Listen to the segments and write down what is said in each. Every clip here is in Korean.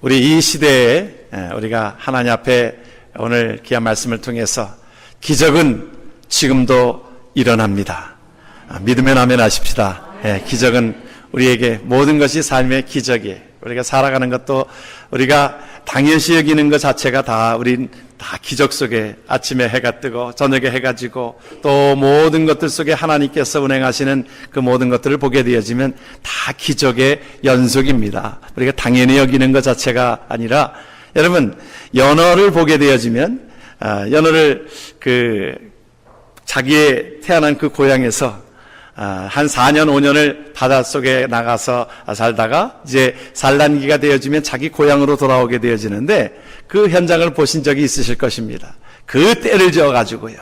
우리 이 시대에 우리가 하나님 앞에 오늘 귀한 말씀을 통해서 기적은 지금도 일어납니다. 믿으면 아멘 하십시다. 기적은 우리에게 모든 것이 삶의 기적이에요. 우리가 살아가는 것도 우리가 당연시 여기는 것 자체가 다 우린 다 기적 속에 아침에 해가 뜨고 저녁에 해가 지고 또 모든 것들 속에 하나님께서 운행하시는 그 모든 것들을 보게 되어지면 다 기적의 연속입니다. 우리가 당연히 여기는 것 자체가 아니라 여러분 연어를 보게 되어지면 연어를 자기의 태어난 그 고향에서 한 4년 5년을 바닷속에 나가서 살다가 이제 산란기가 되어지면 자기 고향으로 돌아오게 되어지는데 그 현장을 보신 적이 있으실 것입니다. 그 때를 지어가지고요.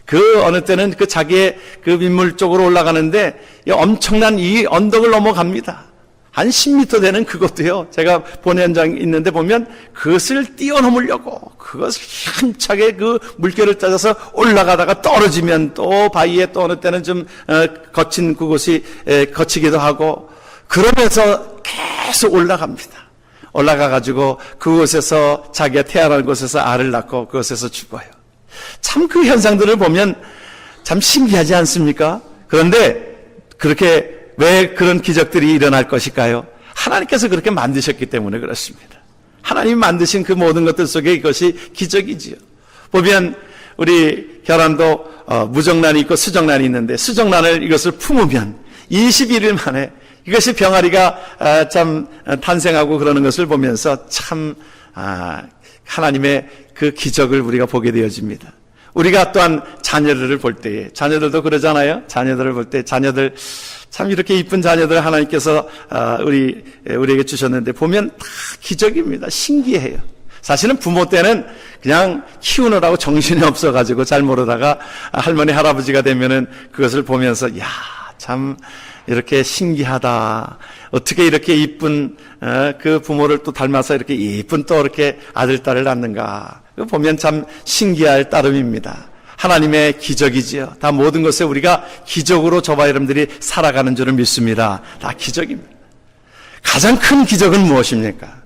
그 어느 때는 그 자기의 그 민물 쪽으로 올라가는데 엄청난 이 언덕을 넘어갑니다. 한 10m 되는 그것도요. 제가 본 현장 있는데 보면 그것을 뛰어넘으려고 그것을 힘차게 그 물결을 따라서 올라가다가 떨어지면 또 바위에 또 어느 때는 좀 거친 그곳이 거치기도 하고 그러면서 계속 올라갑니다. 올라가가지고 그곳에서 자기가 태어난 곳에서 알을 낳고 그곳에서 죽어요. 참 그 현상들을 보면 참 신기하지 않습니까? 그런데 그렇게 왜 그런 기적들이 일어날 것일까요? 하나님께서 그렇게 만드셨기 때문에 그렇습니다. 하나님이 만드신 그 모든 것들 속에 이것이 기적이지요. 보면 우리 결혼도 무정란이 있고 수정란이 있는데 수정란을 이것을 품으면 21일 만에 이것이 병아리가 참 탄생하고 그러는 것을 보면서 참 하나님의 그 기적을 우리가 보게 되어집니다. 우리가 또한 자녀들을 볼 때에 자녀들도 그러잖아요. 자녀들을 볼 때 자녀들 참 이렇게 이쁜 자녀들 하나님께서 우리에게 주셨는데 보면 다 기적입니다. 신기해요. 사실은 부모 때는 그냥 키우느라고 정신이 없어가지고 잘 모르다가 할머니 할아버지가 되면은 그것을 보면서 야, 참 이렇게 신기하다. 어떻게 이렇게 이쁜 그 부모를 또 닮아서 이렇게 이쁜 또 이렇게 아들 딸을 낳는가. 보면 참 신기할 따름입니다. 하나님의 기적이지요. 다 모든 것에 우리가 기적으로 저와 여러분들이 살아가는 줄을 믿습니다. 다 기적입니다. 가장 큰 기적은 무엇입니까?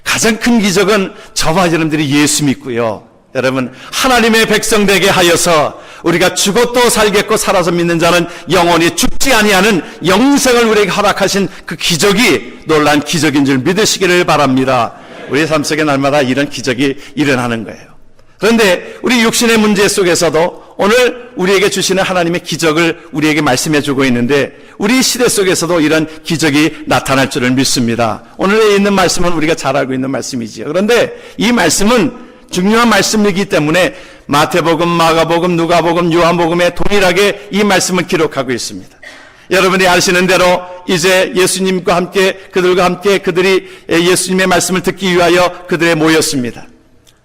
가장 큰 기적은 저와 여러분들이 예수 믿고요. 여러분 하나님의 백성 되게 하여서 우리가 죽어도 살겠고 살아서 믿는 자는 영원히 죽지 아니하는 영생을 우리에게 허락하신 그 기적이 놀라운 기적인 줄 믿으시기를 바랍니다. 우리의 삶 속에 날마다 이런 기적이 일어나는 거예요. 그런데 우리 육신의 문제 속에서도 오늘 우리에게 주시는 하나님의 기적을 우리에게 말씀해 주고 있는데 우리 시대 속에서도 이런 기적이 나타날 줄을 믿습니다. 오늘에 있는 말씀은 우리가 잘 알고 있는 말씀이지요. 그런데 이 말씀은 중요한 말씀이기 때문에 마태복음, 마가복음, 누가복음, 요한복음에 동일하게 이 말씀을 기록하고 있습니다. 여러분이 아시는 대로 이제 예수님과 함께 그들과 함께 그들이 예수님의 말씀을 듣기 위하여 그들에 모였습니다.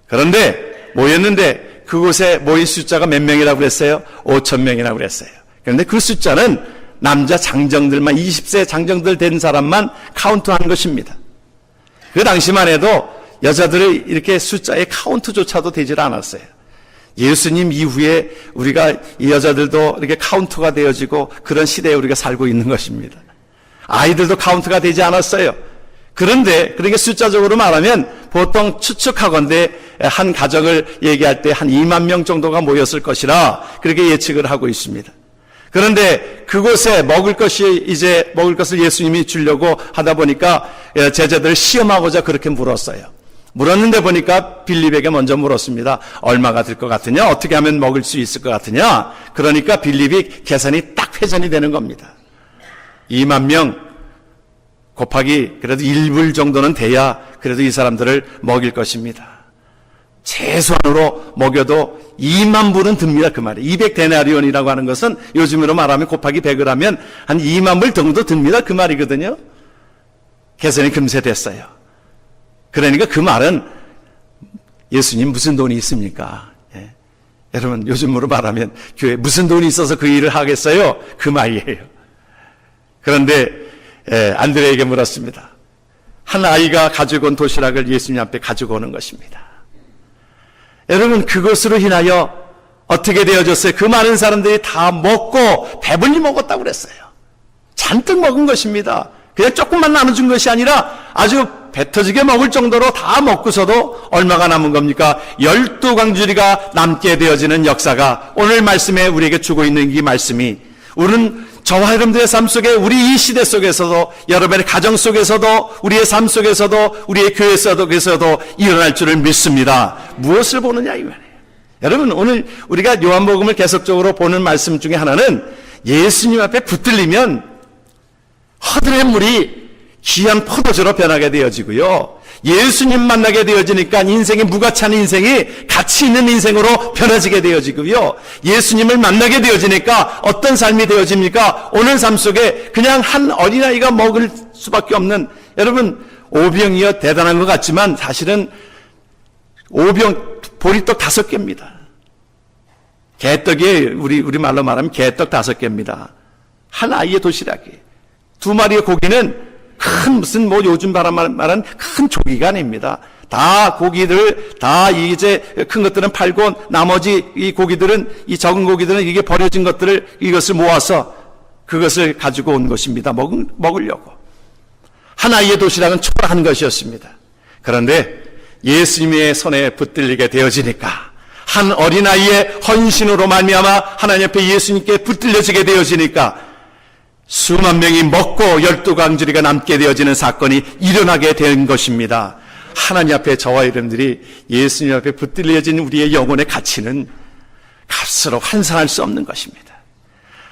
그런데 모였는데 그곳에 모인 숫자가 몇 명이라고 그랬어요? 5,000명이라고 그랬어요. 그런데 그 숫자는 남자 장정들만 20세 장정들 된 사람만 카운트한 것입니다. 그 당시만 해도 여자들의 이렇게 숫자의 카운트조차도 되질 않았어요. 예수님 이후에 우리가 이 여자들도 이렇게 카운트가 되어지고 그런 시대에 우리가 살고 있는 것입니다. 아이들도 카운트가 되지 않았어요. 그런데 그렇게 숫자적으로 말하면 보통 추측하건대 한 가정을 얘기할 때 한 2만 명 정도가 모였을 것이라 그렇게 예측을 하고 있습니다. 그런데 그곳에 먹을 것을 예수님이 주려고 하다 보니까 제자들을 시험하고자 그렇게 물었어요. 물었는데 보니까 빌립에게 먼저 물었습니다. 얼마가 들 것 같으냐? 어떻게 하면 먹을 수 있을 것 같으냐? 그러니까 빌립이 계산이 딱 회전이 되는 겁니다. 2만 명 곱하기 그래도 1불 정도는 돼야 그래도 이 사람들을 먹일 것입니다. 최소한으로 먹여도 2만 불은 듭니다. 그 말이에요. 200데나리온이라고 하는 것은 요즘으로 말하면 곱하기 100을 하면 한 2만 불 정도 듭니다. 그 말이거든요. 계산이 금세 됐어요. 그러니까 그 말은 예수님 무슨 돈이 있습니까? 예. 여러분 요즘으로 말하면 교회 무슨 돈이 있어서 그 일을 하겠어요? 그 말이에요. 그런데 안드레에게 물었습니다. 한 아이가 가지고 온 도시락을 예수님 앞에 가지고 오는 것입니다. 여러분 그것으로 인하여 어떻게 되어졌어요? 그 많은 사람들이 다 먹고 배불리 먹었다고 그랬어요. 잔뜩 먹은 것입니다. 그냥 조금만 나눠준 것이 아니라 아주 배 터지게 먹을 정도로 다 먹고서도 얼마가 남은 겁니까? 12광주리가 남게 되어지는 역사가 오늘 말씀에 우리에게 주고 있는 이 말씀이, 우리는 저와 여러분들의 삶 속에, 우리 이 시대 속에서도, 여러분의 가정 속에서도, 우리의 삶 속에서도, 우리의 교회 속에서도 일어날 줄을 믿습니다. 무엇을 보느냐 이 말이에요. 여러분, 오늘 우리가 요한복음을 계속적으로 보는 말씀 중에 하나는, 예수님 앞에 붙들리면 허들의 물이 귀한 포도주로 변하게 되어지고요, 예수님 만나게 되어지니까 인생이 무가치한 인생이 가치 있는 인생으로 변해지게 되어지고요, 예수님을 만나게 되어지니까 어떤 삶이 되어집니까? 오늘 삶 속에 그냥 한 어린아이가 먹을 수밖에 없는, 여러분, 오병이어 대단한 것 같지만 사실은 보리떡 5개입니다. 개떡이 우리 말로 말하면 개떡 5개입니다. 한 아이의 도시락이. 2마리의 고기는 큰 무슨 요즘 말하는 큰 조기가 아닙니다. 다 고기들 다 이제 큰 것들은 팔고 나머지 이 고기들은, 이 적은 고기들은 이게 버려진 것들을, 이것을 모아서 그것을 가지고 온 것입니다. 먹으려고. 한 아이의 도시락은 초라한 것이었습니다. 그런데 예수님의 손에 붙들리게 되어지니까, 한 어린아이의 헌신으로 말미암아 하나님 앞에 예수님께 붙들려지게 되어지니까 수만 명이 먹고 12광주리가 남게 되어지는 사건이 일어나게 된 것입니다. 하나님 앞에 저와 여러분들이 예수님 앞에 붙들려진 우리의 영혼의 가치는 값으로 환산할 수 없는 것입니다.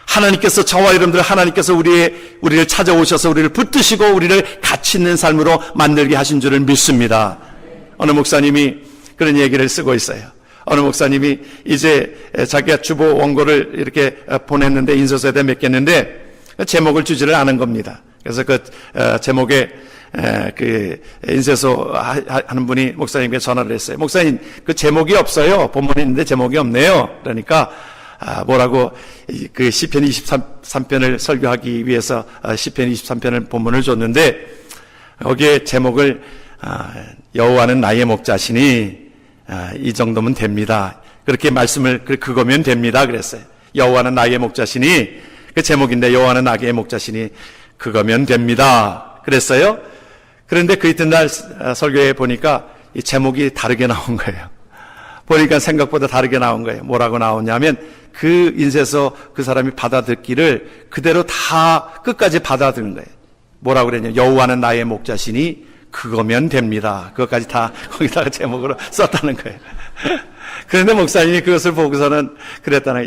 하나님께서 저와 여러분들, 하나님께서 우리를 찾아오셔서 우리를 붙드시고 우리를 가치 있는 삶으로 만들게 하신 줄을 믿습니다. 어느 목사님이 그런 얘기를 쓰고 있어요. 어느 목사님이 이제 자기가 주보 원고를 이렇게 보냈는데, 인서서에다 맡겼는데 제목을 주지를 않은 겁니다. 그래서 그 제목에 그 인쇄소 하는 분이 목사님께 전화를 했어요. 목사님, 그 제목이 없어요. 본문에 있는데 제목이 없네요. 그러니까 뭐라고, 그 시편 23편을 설교하기 위해서 시편 23편을 본문을 줬는데, 거기에 제목을 여호와는 나의 목자시니 이 정도면 됩니다. 그렇게 말씀을, 그거면 됩니다 그랬어요. 여호와는 나의 목자시니, 그 제목인데 여호와는 나의 목자시니 그거면 됩니다 그랬어요. 그런데 그 이튿날 설교에 보니까 이 제목이 다르게 나온 거예요. 보니까 생각보다 다르게 나온 거예요. 뭐라고 나오냐면, 그 인쇄소 그 사람이 받아듣기를 그대로 다 끝까지 받아들은 거예요. 뭐라고 그랬냐면, 여호와는 나의 목자시니 그거면 됩니다. 그것까지 다 거기다가 제목으로 썼다는 거예요. 그런데 목사님이 그것을 보고서는 그랬다는,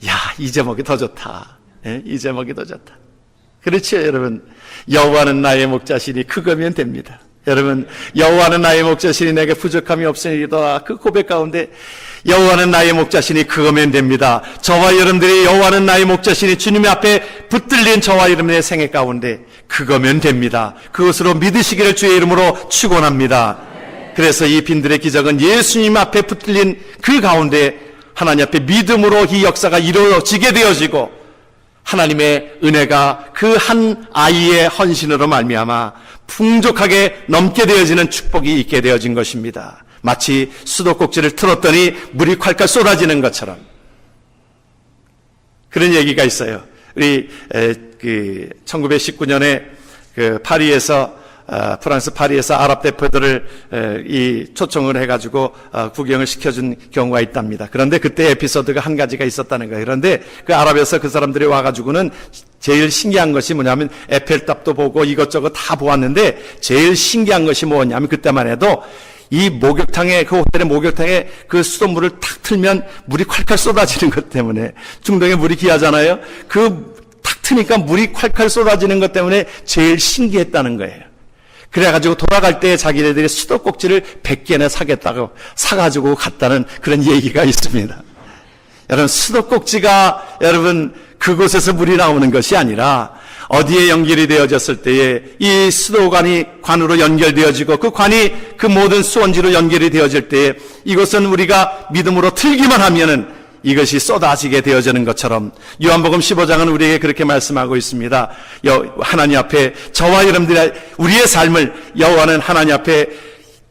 야, 이 제목이 더 좋다. 이 제목이 더 좋다. 그렇죠, 여러분. 여호와는 나의 목자시니 그거면 됩니다. 여러분, 여호와는 나의 목자시니 내게 부족함이 없으리이다. 그 고백 가운데 여호와는 나의 목자시니 그거면 됩니다. 저와 여러분들이 여호와는 나의 목자시니 주님 앞에 붙들린 저와 여러분의 생애 가운데 그거면 됩니다. 그것으로 믿으시기를 주의 이름으로 축원합니다. 그래서 이 빈들의 기적은 예수님 앞에 붙들린 그 가운데 하나님 앞에 믿음으로 이 역사가 이루어지게 되어지고, 하나님의 은혜가 그 한 아이의 헌신으로 말미암아 풍족하게 넘게 되어지는 축복이 있게 되어진 것입니다. 마치 수도꼭지를 틀었더니 물이 콸콸 쏟아지는 것처럼. 그런 얘기가 있어요. 우리 1919년에 그 파리에서, 프랑스 파리에서 아랍 대표들을 초청을 해가지고 구경을 시켜준 경우가 있답니다. 그런데 그때 에피소드가 한 가지가 있었다는 거예요. 그런데 그 아랍에서 그 사람들이 와가지고는 제일 신기한 것이 뭐냐면, 에펠탑도 보고 이것저것 다 보았는데 제일 신기한 것이 뭐냐면, 그때만 해도 이 목욕탕에, 그 호텔의 목욕탕에 그 수돗물을 탁 틀면 물이 콸콸 쏟아지는 것 때문에, 중동에 물이 귀하잖아요. 탁 트니까 물이 콸콸 쏟아지는 것 때문에 제일 신기했다는 거예요. 그래가지고 돌아갈 때 자기네들이 수도꼭지를 100개나 사가지고 갔다는 그런 얘기가 있습니다. 여러분, 수도꼭지가 여러분 그곳에서 물이 나오는 것이 아니라 어디에 연결이 되어졌을 때에 이 수도관으로 연결되어지고, 그 관이 그 모든 수원지로 연결이 되어질 때에 이것은 우리가 믿음으로 틀기만 하면은 이것이 쏟아지게 되어지는 것처럼, 요한복음 15장은 우리에게 그렇게 말씀하고 있습니다. 하나님 앞에 저와 여러분들의 우리의 삶을, 여호와는 하나님 앞에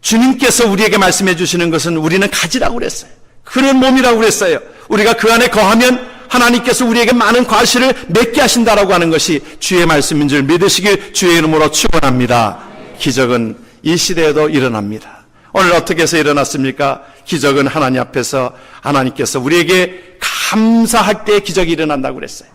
주님께서 우리에게 말씀해 주시는 것은 우리는 가지라고 그랬어요. 그런 몸이라고 그랬어요. 우리가 그 안에 거하면 하나님께서 우리에게 많은 과실을 맺게 하신다라고 하는 것이 주의 말씀인 줄 믿으시길 주의 이름으로 축원합니다. 기적은 이 시대에도 일어납니다. 오늘 어떻게 해서 일어났습니까? 기적은 하나님 앞에서 하나님께서 우리에게 감사할 때 기적이 일어난다고 그랬어요.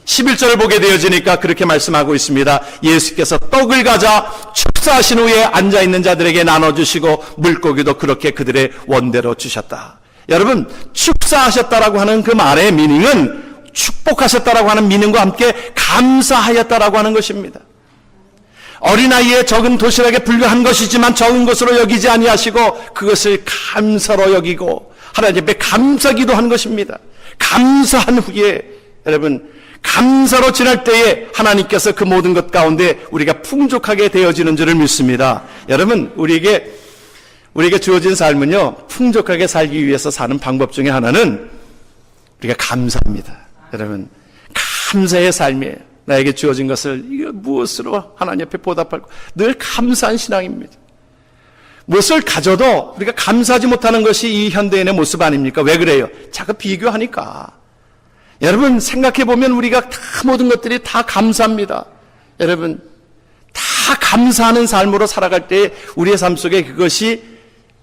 11절을 보게 되어지니까 그렇게 말씀하고 있습니다. 예수께서 떡을 가져 축사하신 후에 앉아있는 자들에게 나눠주시고 물고기도 그렇게 그들의 원대로 주셨다. 여러분, 축사하셨다라고 하는 그 말의 미닝은 축복하셨다라고 하는 미닝과 함께 감사하였다라고 하는 것입니다. 어린아이의 적은 도시락에 불과한 것이지만 적은 것으로 여기지 아니하시고 그것을 감사로 여기고 하나님 앞에 감사기도 한 것입니다. 감사한 후에 여러분, 감사로 지날 때에 하나님께서 그 모든 것 가운데 우리가 풍족하게 되어지는 줄을 믿습니다. 여러분, 우리에게 주어진 삶은요, 풍족하게 살기 위해서 사는 방법 중에 하나는 우리가 감사합니다. 여러분, 감사의 삶이에요. 나에게 주어진 것을 이거 무엇으로 하나님 앞에 보답할까? 늘 감사한 신앙입니다. 무엇을 가져도 우리가 감사하지 못하는 것이 이 현대인의 모습 아닙니까? 왜 그래요? 자꾸 비교하니까. 여러분, 생각해보면 우리가 다 모든 것들이 다 감사합니다. 여러분, 다 감사하는 삶으로 살아갈 때 우리의 삶 속에 그것이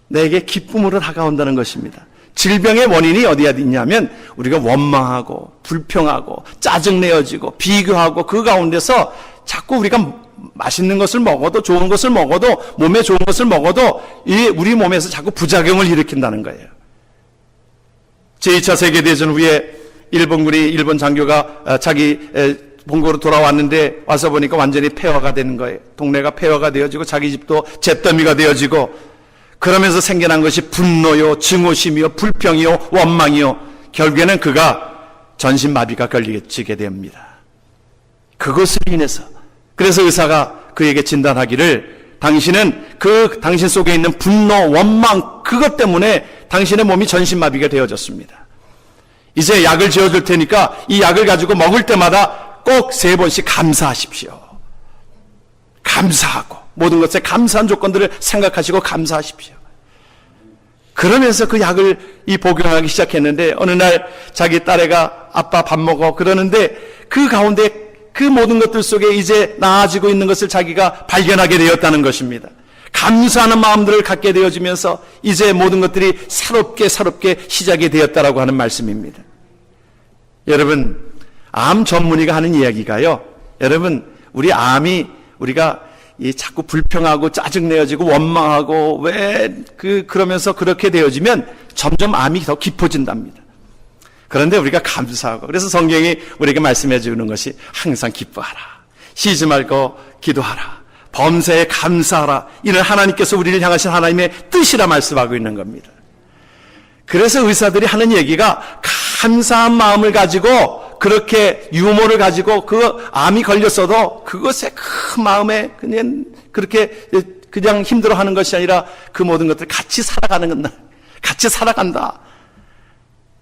내게 기쁨으로 다가온다는 것입니다. 질병의 원인이 어디에 있냐면 우리가 원망하고 불평하고 짜증내어지고 비교하고 그 가운데서 자꾸 우리가 맛있는 것을 먹어도 좋은 것을 먹어도 몸에 좋은 것을 먹어도 우리 몸에서 자꾸 부작용을 일으킨다는 거예요. 제2차 세계대전 후에 일본 장교가 자기 본국으로 돌아왔는데 와서 보니까 완전히 폐허가 되는 거예요. 동네가 폐허가 되어지고 자기 집도 잿더미가 되어지고 그러면서 생겨난 것이 분노요, 증오심이요, 불평이요, 원망이요. 결국에는 그가 전신마비가 걸리게 됩니다. 그것을 인해서. 그래서 의사가 그에게 진단하기를 당신은 당신 속에 있는 분노, 원망 그것 때문에 당신의 몸이 전신마비가 되어졌습니다. 이제 약을 지어줄 테니까 이 약을 가지고 먹을 때마다 꼭 3번씩 감사하십시오. 감사하고 모든 것에 감사한 조건들을 생각하시고 감사하십시오. 그러면서 그 약을 복용하기 시작했는데 어느 날 자기 딸애가 아빠 밥 먹어 그러는데 그 가운데 그 모든 것들 속에 이제 나아지고 있는 것을 자기가 발견하게 되었다는 것입니다. 감사하는 마음들을 갖게 되어지면서 이제 모든 것들이 새롭게 시작이 되었다라고 하는 말씀입니다. 여러분, 암 전문의가 하는 이야기가요. 여러분, 우리 암이 우리가 자꾸 불평하고 짜증내어지고 원망하고 그러면서 그렇게 되어지면 점점 암이 더 깊어진답니다. 그런데 우리가 감사하고 그래서 성경이 우리에게 말씀해 주는 것이 항상 기뻐하라. 쉬지 말고 기도하라. 범사에 감사하라. 이는 하나님께서 우리를 향하신 하나님의 뜻이라 말씀하고 있는 겁니다. 그래서 의사들이 하는 얘기가 감사한 마음을 가지고 그렇게 유머를 가지고 그 암이 걸렸어도 그것에 큰 마음에 그냥 그렇게 그냥 힘들어하는 것이 아니라 그 모든 것들 같이 살아간다.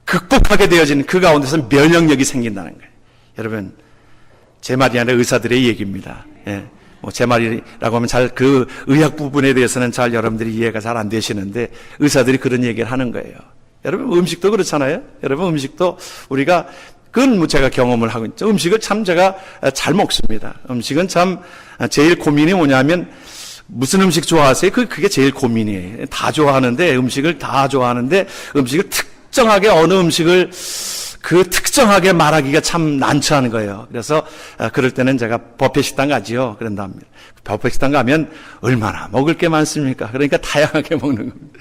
극복하게 되어지는 그 가운데서 면역력이 생긴다는 거예요. 여러분, 제 말이 아니라 의사들의 얘기입니다. 예. 제 말이라고 하면 잘 그 의학 부분에 대해서는 잘 여러분들이 이해가 잘 안 되시는데 의사들이 그런 얘기를 하는 거예요. 여러분, 음식도 그렇잖아요. 여러분, 음식도 우리가 그건 제가 경험을 하고 있죠. 음식을 참 제가 잘 먹습니다. 음식은 참 제일 고민이 뭐냐면 무슨 음식 좋아하세요? 그게 제일 고민이에요. 다 좋아하는데 음식을 특정하게 어느 음식을 특정하게 말하기가 참 난처한 거예요. 그래서 그럴 때는 제가 뷔페 식당 가지요. 그런다 합니다. 뷔페 식당 가면 얼마나 먹을 게 많습니까? 그러니까 다양하게 먹는 겁니다.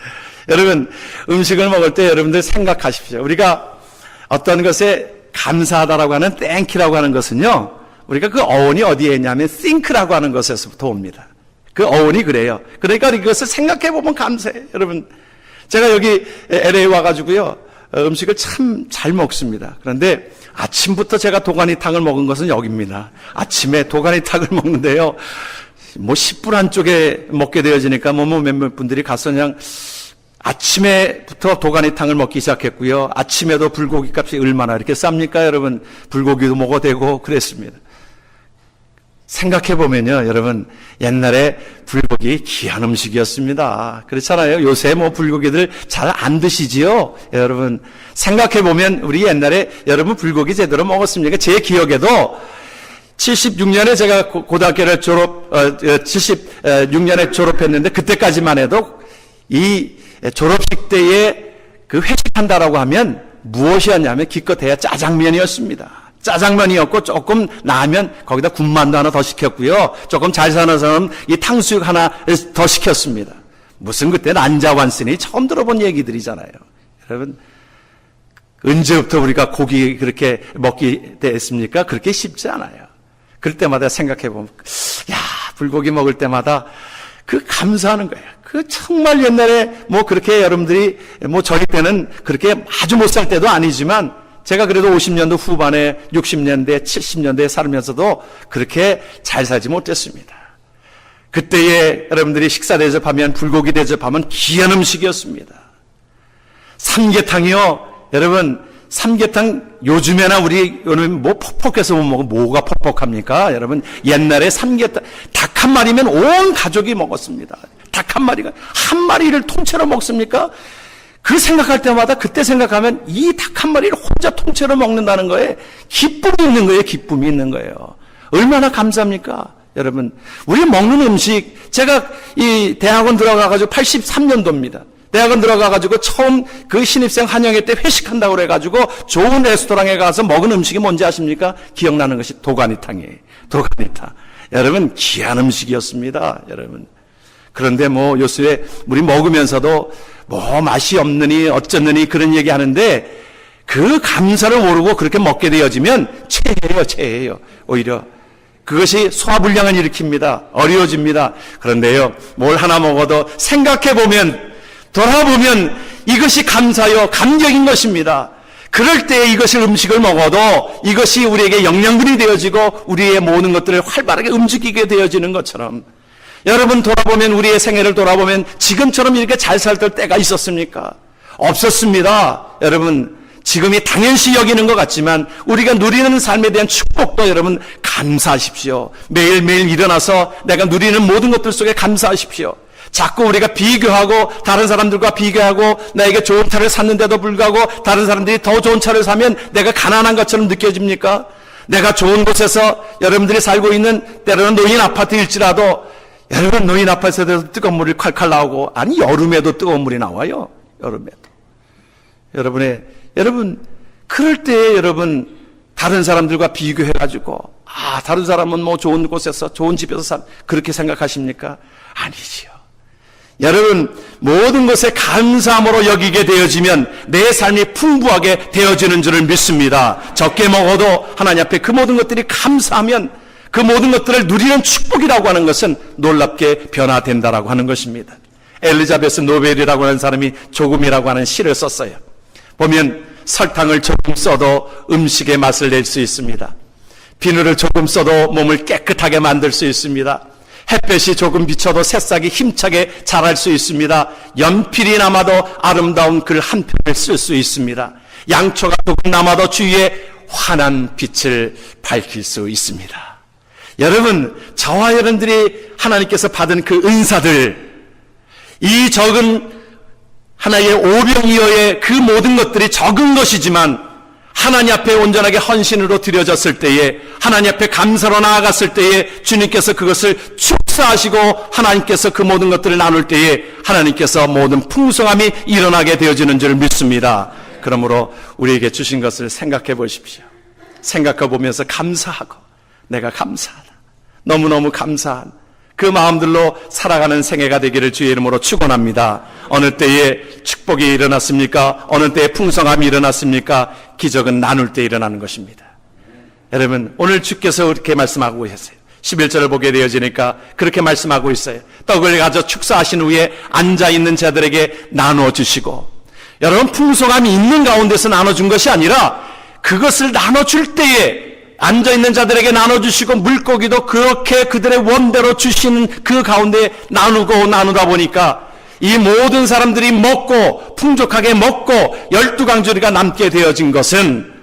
여러분, 음식을 먹을 때 여러분들 생각하십시오. 우리가 어떤 것에 감사하다라고 하는 땡큐라고 하는 것은요, 우리가 그 어원이 어디에 있냐면 think라고 하는 것에서부터 옵니다. 그 어원이 그래요. 그러니까 이것을 생각해 보면 감사해요. 여러분, 제가 여기 LA 와가지고요, 음식을 참 잘 먹습니다. 그런데 아침부터 제가 도가니탕을 먹은 것은 여기입니다. 아침에 도가니탕을 먹는데요, 10분 안쪽에 먹게 되어지니까 몇몇 분들이 가서 그냥 아침에부터 도가니탕을 먹기 시작했고요. 아침에도 불고기 값이 얼마나 이렇게 쌉니까? 여러분, 불고기도 먹어도 되고 그랬습니다. 생각해보면요, 여러분, 옛날에 불고기 귀한 음식이었습니다. 그렇잖아요. 요새 불고기들 잘 안 드시지요? 여러분, 생각해보면 우리 옛날에 여러분 불고기 제대로 먹었습니까? 제 기억에도 76년에 제가 고등학교를 76년에 졸업했는데 그때까지만 해도 이 졸업식 때에 그 회식한다라고 하면 무엇이었냐면 기껏해야 짜장면이었습니다. 짜장면이었고 조금 나면 거기다 군만두 하나 더 시켰고요. 조금 잘 사는 사람은 이 탕수육 하나 더 시켰습니다. 무슨 그때는 안자완슨이 처음 들어본 얘기들이잖아요. 여러분, 언제부터 우리가 고기 그렇게 먹게 됐습니까? 그렇게 쉽지 않아요. 그럴 때마다 생각해보면, 야, 불고기 먹을 때마다 그 감사하는 거예요. 그 정말 옛날에 뭐 그렇게 여러분들이 뭐 저희 때는 그렇게 아주 못 살 때도 아니지만 제가 그래도 50년도 후반에 60년대, 70년대에 살면서도 그렇게 잘 살지 못했습니다. 그때에 여러분들이 식사 대접하면 불고기 대접하면 귀한 음식이었습니다. 삼계탕이요. 여러분, 삼계탕 요즘에나 우리 오늘 뭐 퍽퍽해서 못 먹어. 뭐가 퍽퍽합니까? 여러분, 옛날에 삼계탕 닭 한 마리면 온 가족이 먹었습니다. 닭 한 마리가 한 마리를 통째로 먹습니까? 그 생각할 때마다 그때 생각하면 이 닭 한 마리를 혼자 통째로 먹는다는 거에 기쁨이 있는 거예요. 기쁨이 있는 거예요. 얼마나 감사합니까? 여러분, 우리 먹는 음식, 제가 이 대학원 들어가가지고 83년도입니다. 대학원 들어가가지고 처음 그 신입생 환영회 때 회식한다고 그래가지고 좋은 레스토랑에 가서 먹은 음식이 뭔지 아십니까? 기억나는 것이 도가니탕이에요. 도가니탕. 여러분, 귀한 음식이었습니다. 여러분. 그런데 뭐 요새 우리 먹으면서도 뭐 맛이 없느니 어쩌느니 그런 얘기 하는데 그 감사를 모르고 그렇게 먹게 되어지면 체해요. 오히려. 그것이 소화불량을 일으킵니다. 어려워집니다. 그런데요, 뭘 하나 먹어도 생각해보면, 돌아보면 이것이 감사요, 감격인 것입니다. 그럴 때 이것을 음식을 먹어도 이것이 우리에게 영양분이 되어지고 우리의 모든 것들을 활발하게 움직이게 되어지는 것처럼 여러분 돌아보면 우리의 생애를 돌아보면 지금처럼 이렇게 잘 살던 때가 있었습니까? 없었습니다. 여러분 지금이 당연시 여기는 것 같지만 우리가 누리는 삶에 대한 축복도 여러분 감사하십시오. 매일매일 일어나서 내가 누리는 모든 것들 속에 감사하십시오. 자꾸 우리가 비교하고 다른 사람들과 비교하고 나에게 좋은 차를 샀는데도 불구하고 다른 사람들이 더 좋은 차를 사면 내가 가난한 것처럼 느껴집니까? 내가 좋은 곳에서 여러분들이 살고 있는 때로는 노인 아파트일지라도 여러분 노인 아파트에서 뜨거운 물이 콸콸 나오고 아니 여름에도 뜨거운 물이 나와요. 여름에도. 여러분 그럴 때 여러분 다른 사람들과 비교해가지고 다른 사람은 뭐 좋은 곳에서 좋은 집에서 그렇게 생각하십니까? 아니지요. 여러분 모든 것에 감사함으로 여기게 되어지면 내 삶이 풍부하게 되어지는 줄을 믿습니다. 적게 먹어도 하나님 앞에 그 모든 것들이 감사하면 그 모든 것들을 누리는 축복이라고 하는 것은 놀랍게 변화된다라고 하는 것입니다. 엘리자베스 노벨이라고 하는 사람이 조금이라고 하는 시를 썼어요. 보면 설탕을 조금 써도 음식의 맛을 낼 수 있습니다. 비누를 조금 써도 몸을 깨끗하게 만들 수 있습니다. 햇볕이 조금 비쳐도 새싹이 힘차게 자랄 수 있습니다. 연필이 남아도 아름다운 글 한 편을 쓸 수 있습니다. 양초가 조금 남아도 주위에 환한 빛을 밝힐 수 있습니다. 여러분, 저와 여러분들이 하나님께서 받은 그 은사들, 이 적은 하나의 오병이어의 그 모든 것들이 적은 것이지만 하나님 앞에 온전하게 헌신으로 드려졌을 때에 하나님 앞에 감사로 나아갔을 때에 주님께서 그것을 축사하시고 하나님께서 그 모든 것들을 나눌 때에 하나님께서 모든 풍성함이 일어나게 되어지는 줄 믿습니다. 그러므로 우리에게 주신 것을 생각해 보십시오. 생각해 보면서 감사하고 내가 감사하다. 너무너무 감사한 그 마음들로 살아가는 생애가 되기를 주의 이름으로 축원합니다. 어느 때에 축복이 일어났습니까? 어느 때에 풍성함이 일어났습니까? 기적은 나눌 때 일어나는 것입니다. 여러분 오늘 주께서 그렇게 말씀하고 계세요. 11절을 보게 되어지니까 그렇게 말씀하고 있어요. 떡을 가져 축사하신 후에 앉아있는 자들에게 나눠주시고 여러분 풍성함이 있는 가운데서 나눠준 것이 아니라 그것을 나눠줄 때에 앉아있는 자들에게 나눠주시고 물고기도 그렇게 그들의 원대로 주시는 그 가운데 나누다 보니까 이 모든 사람들이 먹고 풍족하게 먹고 12강조리가 남게 되어진 것은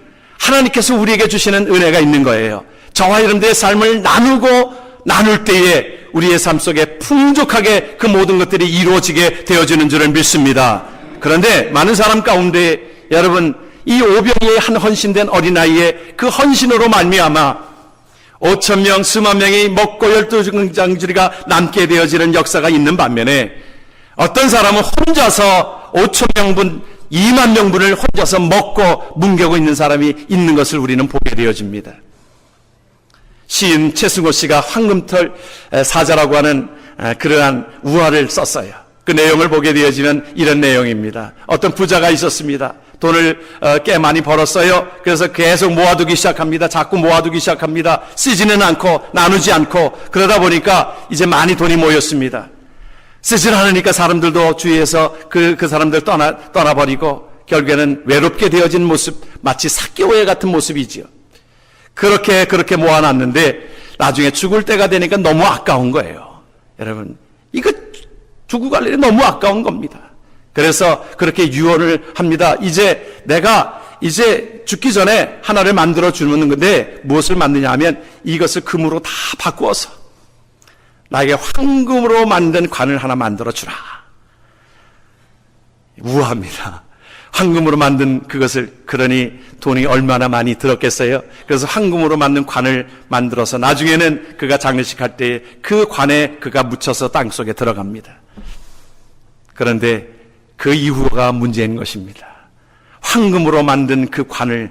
하나님께서 우리에게 주시는 은혜가 있는 거예요. 저와 여러분들의 삶을 나눌 때에 우리의 삶 속에 풍족하게 그 모든 것들이 이루어지게 되어지는 줄을 믿습니다. 그런데 많은 사람 가운데 여러분 이 오병이의 한 헌신된 어린아이의 그 헌신으로 말미암아 5,000명, 수만 명이 먹고 12장주리가 남게 되어지는 역사가 있는 반면에 어떤 사람은 혼자서 5,000명분, 2만 명분을 혼자서 먹고 뭉개고 있는 사람이 있는 것을 우리는 보게 되어집니다. 시인 최승호 씨가 황금털 사자라고 하는 그러한 우화를 썼어요. 그 내용을 보게 되어지면 이런 내용입니다. 어떤 부자가 있었습니다. 돈을 꽤 많이 벌었어요. 그래서 계속 모아두기 시작합니다. 자꾸 모아두기 시작합니다. 쓰지는 않고 나누지 않고 그러다 보니까 이제 많이 돈이 모였습니다. 쓰질 않으니까 사람들도 주위에서 그 사람들 떠나버리고 결국에는 외롭게 되어진 모습, 마치 사개오해 같은 모습이지요. 그렇게 모아놨는데 나중에 죽을 때가 되니까 너무 아까운 거예요. 여러분, 이거 두고 갈 일이 너무 아까운 겁니다. 그래서 그렇게 유언을 합니다. 내가 죽기 전에 하나를 만들어 주는 건데 무엇을 만드냐 하면 이것을 금으로 다 바꾸어서 나에게 황금으로 만든 관을 하나 만들어 주라. 우아합니다. 황금으로 만든 그것을, 그러니 돈이 얼마나 많이 들었겠어요? 그래서 황금으로 만든 관을 만들어서 나중에는 그가 장례식 할 때 그 관에 그가 묻혀서 땅속에 들어갑니다. 그런데 그 이후가 문제인 것입니다. 황금으로 만든 그 관을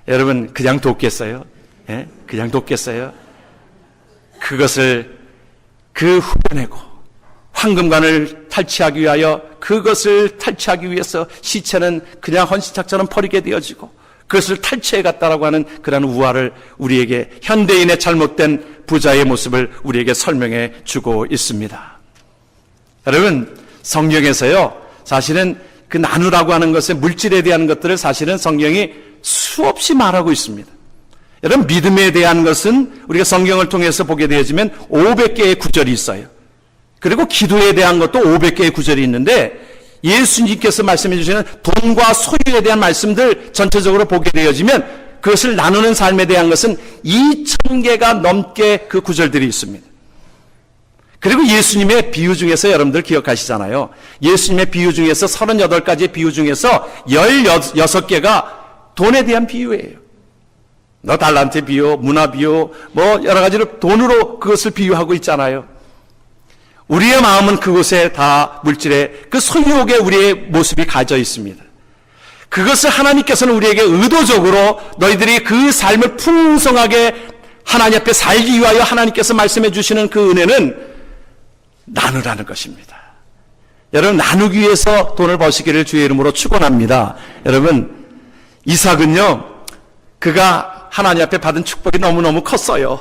여러분 그냥 뒀겠어요? 예? 그냥 뒀겠어요? 그것을 그 후려내고 황금관을 탈취하기 위하여, 그것을 탈취하기 위해서 시체는 그냥 헌시착처럼 버리게 되어지고 그것을 탈취해 갔다라고 하는 그런 우화를 우리에게, 현대인의 잘못된 부자의 모습을 우리에게 설명해 주고 있습니다. 여러분, 성경에서요, 사실은 그 나누라고 하는 것의 물질에 대한 것들을 사실은 성경이 수없이 말하고 있습니다. 여러분, 믿음에 대한 것은 우리가 성경을 통해서 보게 되어지면 500개의 구절이 있어요. 그리고 기도에 대한 것도 500개의 구절이 있는데 예수님께서 말씀해 주시는 돈과 소유에 대한 말씀들 전체적으로 보게 되어지면 그것을 나누는 삶에 대한 것은 2,000개가 넘게 그 구절들이 있습니다. 그리고 예수님의 비유 중에서 여러분들 기억하시잖아요. 예수님의 비유 중에서 38가지의 비유 중에서 16개가 돈에 대한 비유예요. 너 달란트 비유, 문화 비유, 뭐 여러 가지로 돈으로 그것을 비유하고 있잖아요. 우리의 마음은 그곳에 다 물질에 그 소유욕에 우리의 모습이 가져 있습니다. 그것을 하나님께서는 우리에게 의도적으로 너희들이 그 삶을 풍성하게 하나님 앞에 살기 위하여 하나님께서 말씀해 주시는 그 은혜는 나누라는 것입니다. 여러분, 나누기 위해서 돈을 버시기를 주의 이름으로 축원합니다. 여러분, 이삭은요, 그가 하나님 앞에 받은 축복이 너무너무 컸어요.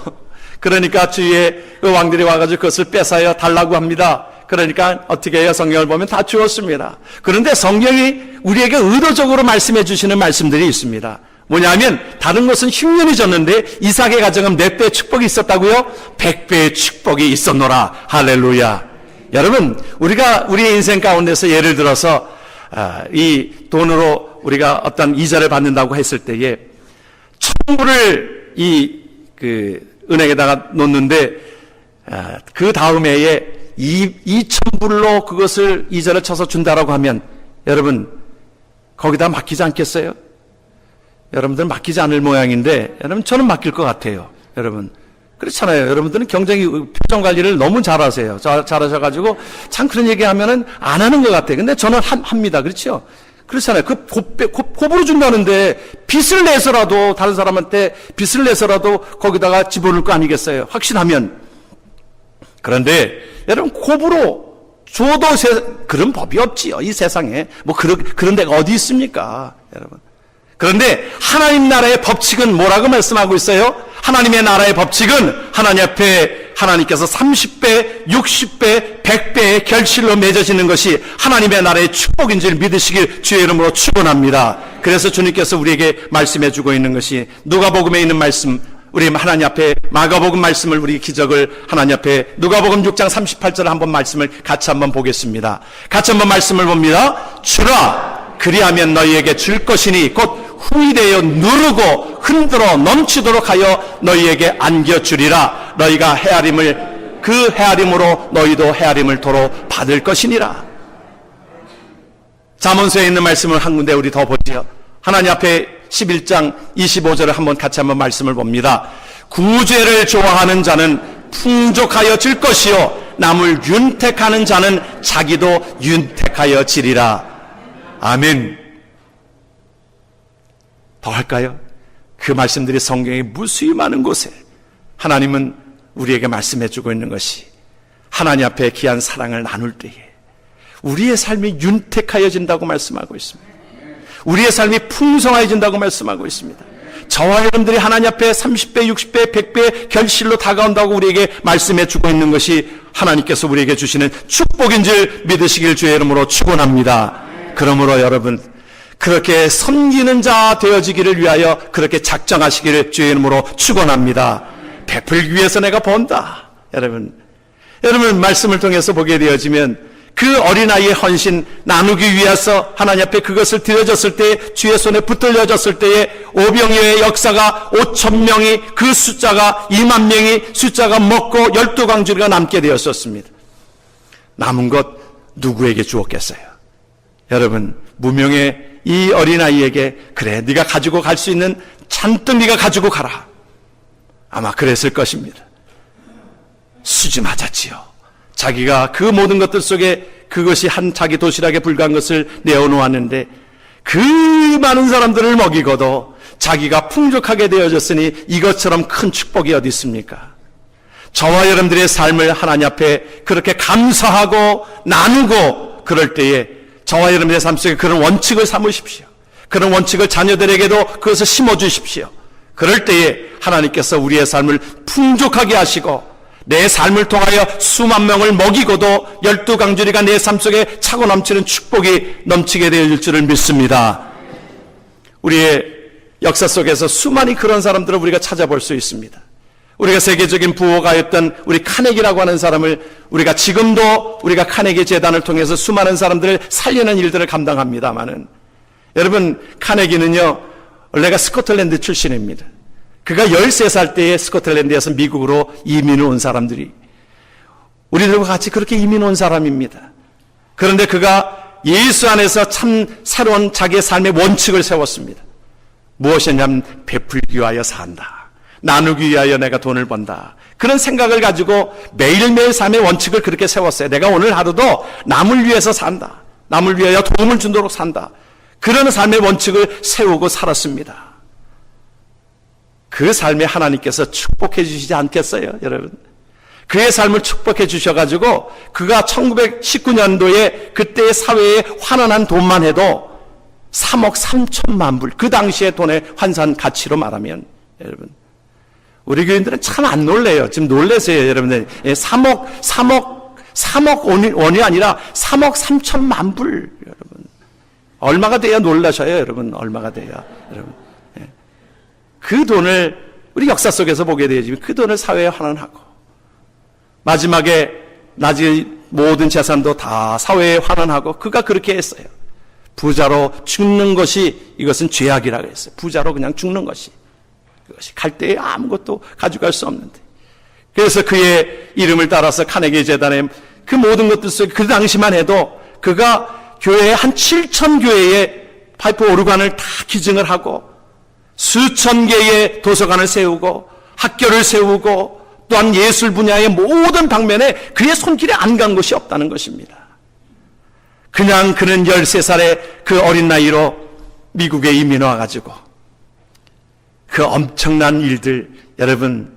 그러니까 주위에 그 왕들이 와가지고 그것을 뺏어야 달라고 합니다. 그러니까 어떻게 해요? 성경을 보면 다 주었습니다. 그런데 성경이 우리에게 의도적으로 말씀해 주시는 말씀들이 있습니다. 뭐냐면 다른 것은 10년이 졌는데 이삭의 가정은 몇 배의 축복이 있었다고요? 100배의 축복이 있었노라. 할렐루야. 여러분, 우리가 우리의 인생 가운데서 예를 들어서 이 돈으로 우리가 어떤 이자를 받는다고 했을 때에 1,000불을 은행에다가 놓는데 그 다음 해에 2,000불로 그것을 이자를 쳐서 준다라고 하면 여러분 거기다 맡기지 않겠어요? 여러분들 맡기지 않을 모양인데 여러분 저는 맡길 것 같아요. 여러분 그렇잖아요. 여러분들은 굉장히 표정 관리를 너무 잘하세요. 잘하셔가지고 참 그런 얘기하면은 안 하는 것 같아요. 근데 저는 합니다. 그렇죠? 그렇잖아요. 곱으로 준다는데 빚을 내서라도 다른 사람한테 빚을 내서라도 거기다가 집어넣을 거 아니겠어요? 확신하면. 그런데 여러분 곱으로 줘도 그런 법이 없지요. 이 세상에 뭐 그런 데가 어디 있습니까, 여러분? 그런데 하나님 나라의 법칙은 뭐라고 말씀하고 있어요? 하나님의 나라의 법칙은 하나님 앞에 하나님께서 30배, 60배, 100배의 결실로 맺어지는 것이 하나님의 나라의 축복인 줄 믿으시길 주의 이름으로 축원합니다. 그래서 주님께서 우리에게 말씀해 주고 있는 것이 누가복음에 있는 말씀, 우리 하나님 앞에 마가복음 말씀을 우리 기적을 하나님 앞에 누가복음 6장 38절 한번 말씀을 같이 한번 보겠습니다. 같이 한번 말씀을 봅니다. 주라 그리하면 너희에게 줄 것이니 곧 후이되어 누르고 흔들어 넘치도록 하여 너희에게 안겨주리라. 너희가 헤아림을 그 헤아림으로 너희도 헤아림을 도로 받을 것이니라. 잠언서에 있는 말씀을 한 군데 우리 더 보지요. 하나님 앞에 11장 25절을 같이 한번 말씀을 봅니다. 구제를 좋아하는 자는 풍족하여질 것이요 남을 윤택하는 자는 자기도 윤택하여지리라. 아멘. 더 할까요? 그 말씀들이 성경에 무수히 많은 곳에 하나님은 우리에게 말씀해 주고 있는 것이 하나님 앞에 귀한 사랑을 나눌 때에 우리의 삶이 윤택하여진다고 말씀하고 있습니다. 우리의 삶이 풍성해진다고 말씀하고 있습니다. 저와 여러분들이 하나님 앞에 30배, 60배, 100배 결실로 다가온다고 우리에게 말씀해 주고 있는 것이 하나님께서 우리에게 주시는 축복인 줄 믿으시길 주의 이름으로 축원합니다. 그러므로 여러분 그렇게 섬기는 자 되어지기를 위하여 그렇게 작정하시기를 주의 이름으로 축원합니다. 베풀기 위해서 내가 번다. 여러분 말씀을 통해서 보게 되어지면 그 어린아이의 헌신 나누기 위해서 하나님 앞에 그것을 드려졌을 때 주의 손에 붙들려졌을 때에 오병이어의 역사가 5,000명이 그 숫자가 2만 명이 숫자가 먹고 12광주리가 남게 되었었습니다. 남은 것 누구에게 주었겠어요? 여러분 무명의 이 어린아이에게 그래 네가 가지고 갈 수 있는 잔뜩 네가 가지고 가라. 아마 그랬을 것입니다. 수지 맞았지요. 자기가 그 모든 것들 속에 그것이 한 자기 도시락에 불과한 것을 내어놓았는데 그 많은 사람들을 먹이고도 자기가 풍족하게 되어졌으니 이것처럼 큰 축복이 어디 있습니까? 저와 여러분들의 삶을 하나님 앞에 그렇게 감사하고 나누고 그럴 때에 저와 여러분들의 삶 속에 그런 원칙을 삼으십시오. 그런 원칙을 자녀들에게도 그것을 심어주십시오. 그럴 때에 하나님께서 우리의 삶을 풍족하게 하시고 내 삶을 통하여 수만 명을 먹이고도 12광주리가 내 삶 속에 차고 넘치는 축복이 넘치게 되어질 줄을 믿습니다. 우리의 역사 속에서 수많은 그런 사람들을 우리가 찾아볼 수 있습니다. 우리가 세계적인 부호가였던 우리 카네기라고 하는 사람을 우리가 지금도 우리가 카네기 재단을 통해서 수많은 사람들을 살리는 일들을 감당합니다마는 여러분 카네기는요 원래가 스코틀랜드 출신입니다. 그가 13살 때에 스코틀랜드에서 미국으로 이민을 온 사람들이 우리들과 같이 그렇게 이민 온 사람입니다. 그런데 그가 예수 안에서 참 새로운 자기의 삶의 원칙을 세웠습니다. 무엇이냐면 베풀기 위하여 산다. 나누기 위하여 내가 돈을 번다. 그런 생각을 가지고 매일매일 삶의 원칙을 그렇게 세웠어요. 내가 오늘 하루도 남을 위해서 산다. 남을 위하여 도움을 주도록 산다. 그런 삶의 원칙을 세우고 살았습니다. 그 삶에 하나님께서 축복해 주시지 않겠어요, 여러분? 그의 삶을 축복해 주셔가지고 그가 1919년도에 그때의 사회에 환원한 돈만 해도 3억 3천만 불, 그 당시의 돈의 환산 가치로 말하면 여러분 우리 교인들은 참 안 놀래요. 지금 놀라세요, 여러분들. 3억 원이 아니라 3억 3천만 불, 여러분. 얼마가 돼야 놀라셔요, 여러분? 얼마가 돼야, 여러분? 그 돈을 우리 역사 속에서 보게 되지만 그 돈을 사회에 환원하고 마지막에 나중에 모든 재산도 다 사회에 환원하고 그가 그렇게 했어요. 부자로 죽는 것이 이것은 죄악이라고 했어요. 부자로 그냥 죽는 것이 그것이 갈 때에 아무것도 가져갈 수 없는데 그래서 그의 이름을 따라서 카네기 재단의 그 모든 것들 속에 그 당시만 해도 그가 교회에 한 7천 교회에 파이프 오르간을 다 기증을 하고 수천 개의 도서관을 세우고 학교를 세우고 또한 예술 분야의 모든 방면에 그의 손길이 안 간 것이 없다는 것입니다. 그냥 그는 13살의 그 어린 나이로 미국에 이민 와가지고 그 엄청난 일들, 여러분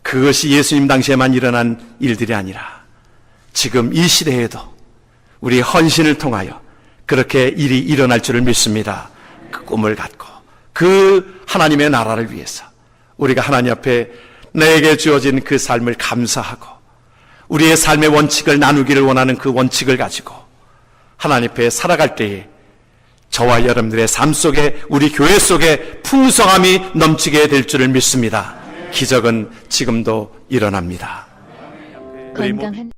그것이 예수님 당시에만 일어난 일들이 아니라 지금 이 시대에도 우리의 헌신을 통하여 그렇게 일이 일어날 줄을 믿습니다. 그 꿈을 갖고 그 하나님의 나라를 위해서 우리가 하나님 앞에 내게 주어진 그 삶을 감사하고 우리의 삶의 원칙을 나누기를 원하는 그 원칙을 가지고 하나님 앞에 살아갈 때에 저와 여러분들의 삶 속에 우리 교회 속에 풍성함이 넘치게 될 줄을 믿습니다. 기적은 지금도 일어납니다. 건강한